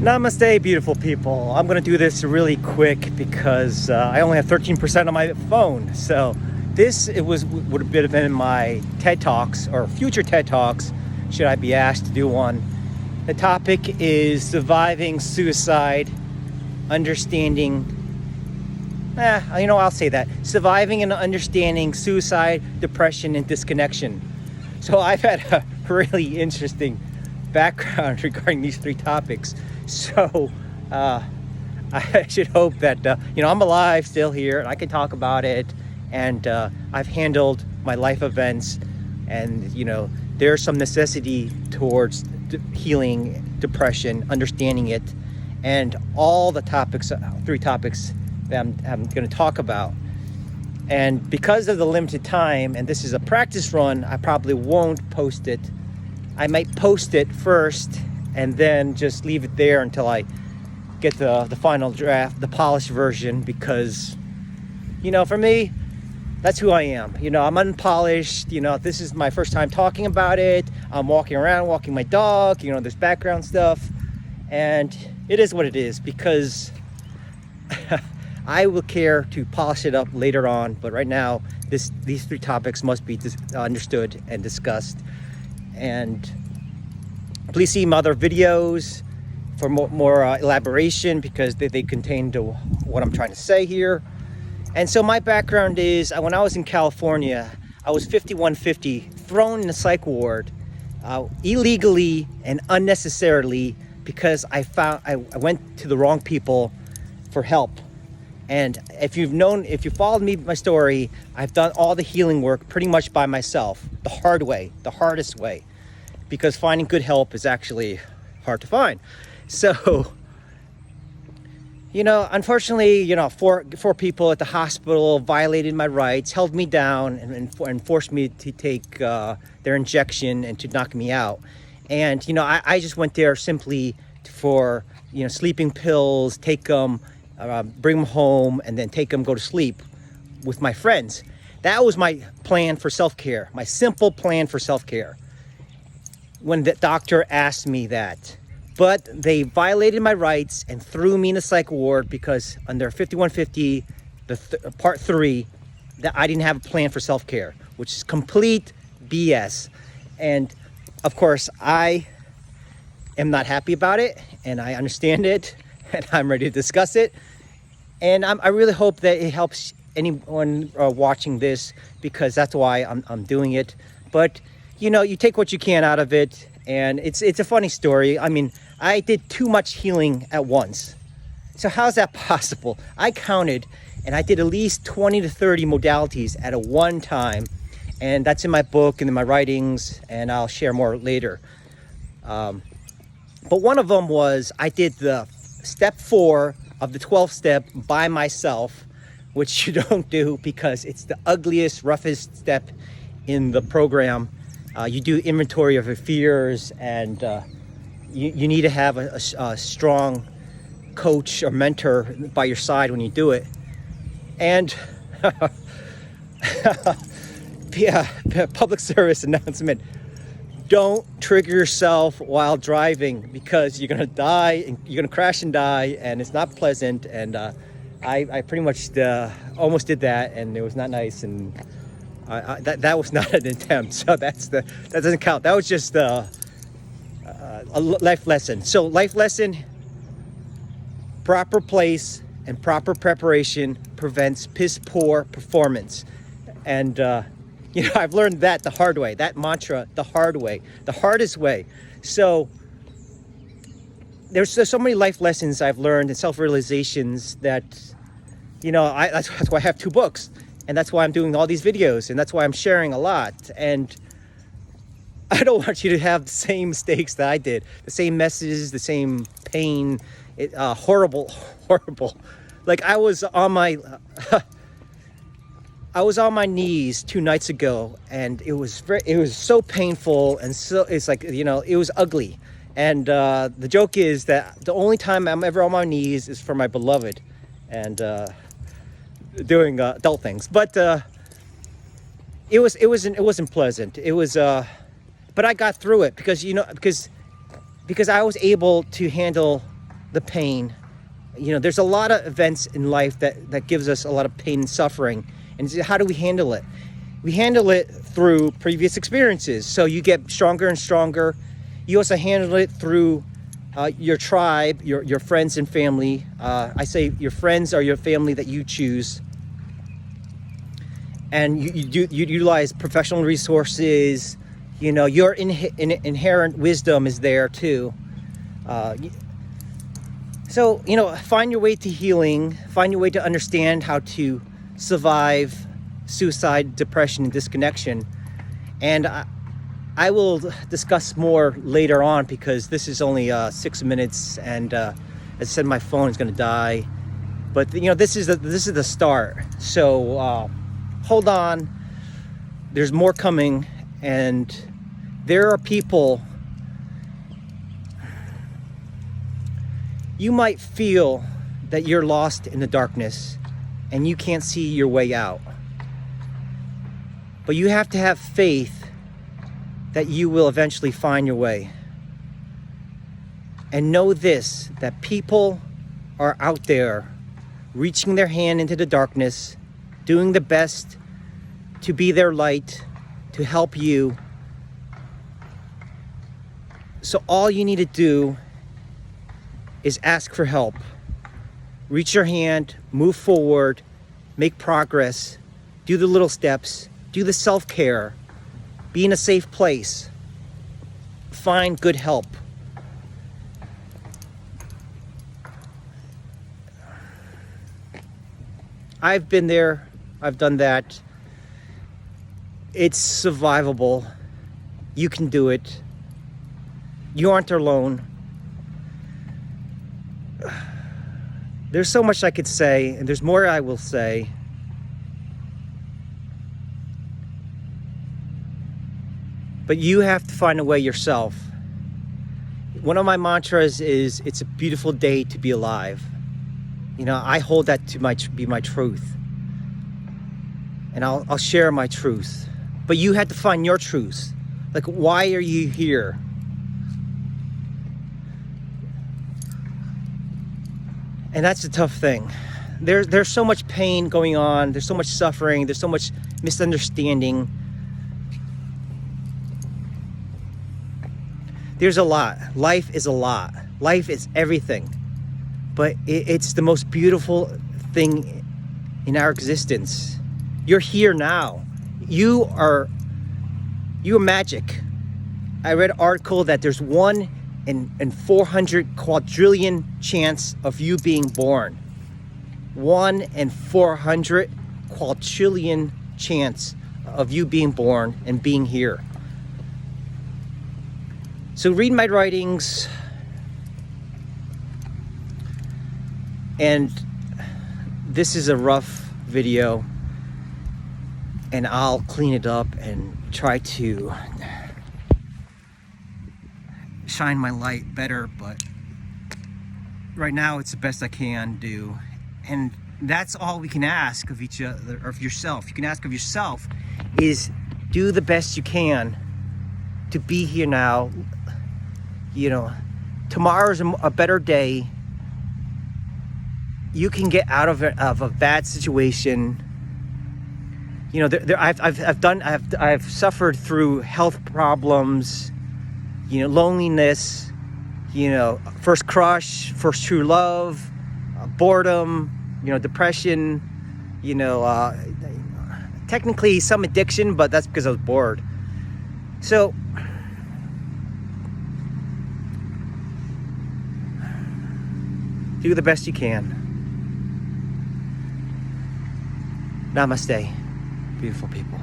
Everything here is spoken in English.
Namaste, beautiful people. I'm going to do this really quick because I only have 13% on my phone. So would have been my TED Talks or future TED Talks, should I be asked to do one. The topic is surviving suicide, understanding, I'll say that. Surviving and understanding suicide, depression, and disconnection. So I've had a really interesting background regarding these three topics. So I should hope that I'm alive still here and I can talk about it, and I've handled my life events, and there's some necessity towards healing depression, understanding it, and all the three topics that I'm going to talk about. And because of the limited time, and this is a practice run, I probably won't post it. I might post it first and then just leave it there until I get the final draft, the polished version, because, for me, that's who I am. I'm unpolished. This is my first time talking about it. I'm walking around, walking my dog, there's background stuff. And it is what it is, because I will care to polish it up later on. But right now, these three topics must be understood and discussed. And please see my other videos for more elaboration, because they contain what I'm trying to say here. And so my background is, when I was in California, I was 5150, thrown in a psych ward illegally and unnecessarily, because I went to the wrong people for help. And if you followed my story, I've done all the healing work pretty much by myself, the hard way, the hardest way, because finding good help is actually hard to find. So, unfortunately, four people at the hospital violated my rights, held me down, and forced me to take their injection and to knock me out. And, I just went there simply for, sleeping pills, take them, bring them home, and then take them, go to sleep with my friends. That was my plan for self-care, my simple plan for self-care, when the doctor asked me that. But they violated my rights and threw me in a psych ward, because under 5150, part 3, that I didn't have a plan for self-care, which is complete BS. And of course, I am not happy about it, and I understand it, and I'm ready to discuss it. And I really hope that it helps anyone watching this, because that's why I'm doing it. But you take what you can out of it, and it's a funny story. I mean, I did too much healing at once. So how's that possible? I counted, and I did at least 20 to 30 modalities at a one time, and that's in my book and in my writings, and I'll share more later. But one of them was, I did the step 4 of the 12th step by myself, which you don't do, because it's the ugliest, roughest step in the program. You do inventory of your fears, and you need to have a strong coach or mentor by your side when you do it. And yeah, public service announcement: don't trigger yourself while driving, because you're gonna die, and you're gonna crash and die, and it's not pleasant. And I pretty much almost did that, and it was not nice, and that was not an attempt. So that doesn't count. That was just a life lesson. So life lesson: proper place and proper preparation prevents piss poor performance. And I've learned that the hard way, that mantra, the hard way, the hardest way. So there's so many life lessons I've learned and self-realizations that, that's why I have 2 books, and that's why I'm doing all these videos, and that's why I'm sharing a lot. And I don't want you to have the same mistakes that I did, the same messages, the same pain, horrible. Like I was on my knees 2 nights ago, and it was so painful, and so it's like, it was ugly. And the joke is that the only time I'm ever on my knees is for my beloved, and doing adult things. But it wasn't pleasant. It was, but I got through it because I was able to handle the pain. There's a lot of events in life that gives us a lot of pain and suffering. And how do we handle it? We handle it through previous experiences. So you get stronger and stronger. You also handle it through your tribe, your friends and family. I say your friends are your family that you choose. And you utilize professional resources. Your inherent wisdom is there too. So, find your way to healing, find your way to understand how to survive suicide, depression, and disconnection. And I will discuss more later on, because this is only 6 minutes, and as I said, my phone is going to die. But this is the start. So hold on. There's more coming, and there are people. You might feel that you're lost in the darkness and you can't see your way out. But you have to have faith that you will eventually find your way. And know this, that people are out there reaching their hand into the darkness, doing the best to be their light, to help you. So all you need to do is ask for help. Reach your hand, move forward, make progress, do the little steps, do the self-care, be in a safe place, find good help. I've been there, I've done that. It's survivable. You can do it. You aren't alone. There's so much I could say, and there's more I will say. But you have to find a way yourself. One of my mantras is, it's a beautiful day to be alive. I hold that to be my truth. And I'll share my truth. But you have to find your truth. Like, why are you here? And that's the tough thing. There's so much pain going on. There's so much suffering. There's so much misunderstanding. There's a lot. Life is a lot. Life is everything. But it's the most beautiful thing in our existence. You're here now. You are magic. I read an article that there's 1 in 400 quadrillion chance of you being born. 1 in 400 quadrillion chance of you being born and being here. So read my writings, and this is a rough video, and I'll clean it up and try to shine my light better, but right now it's the best I can do. And that's all we can ask of each other, or of yourself. You can ask of yourself is do the best you can to be here now. Tomorrow's a better day. You can get out of a bad situation. I've suffered through health problems, loneliness, first crush, first true love, boredom, depression, technically some addiction, but that's because I was bored. So do the best you can. Namaste, beautiful people.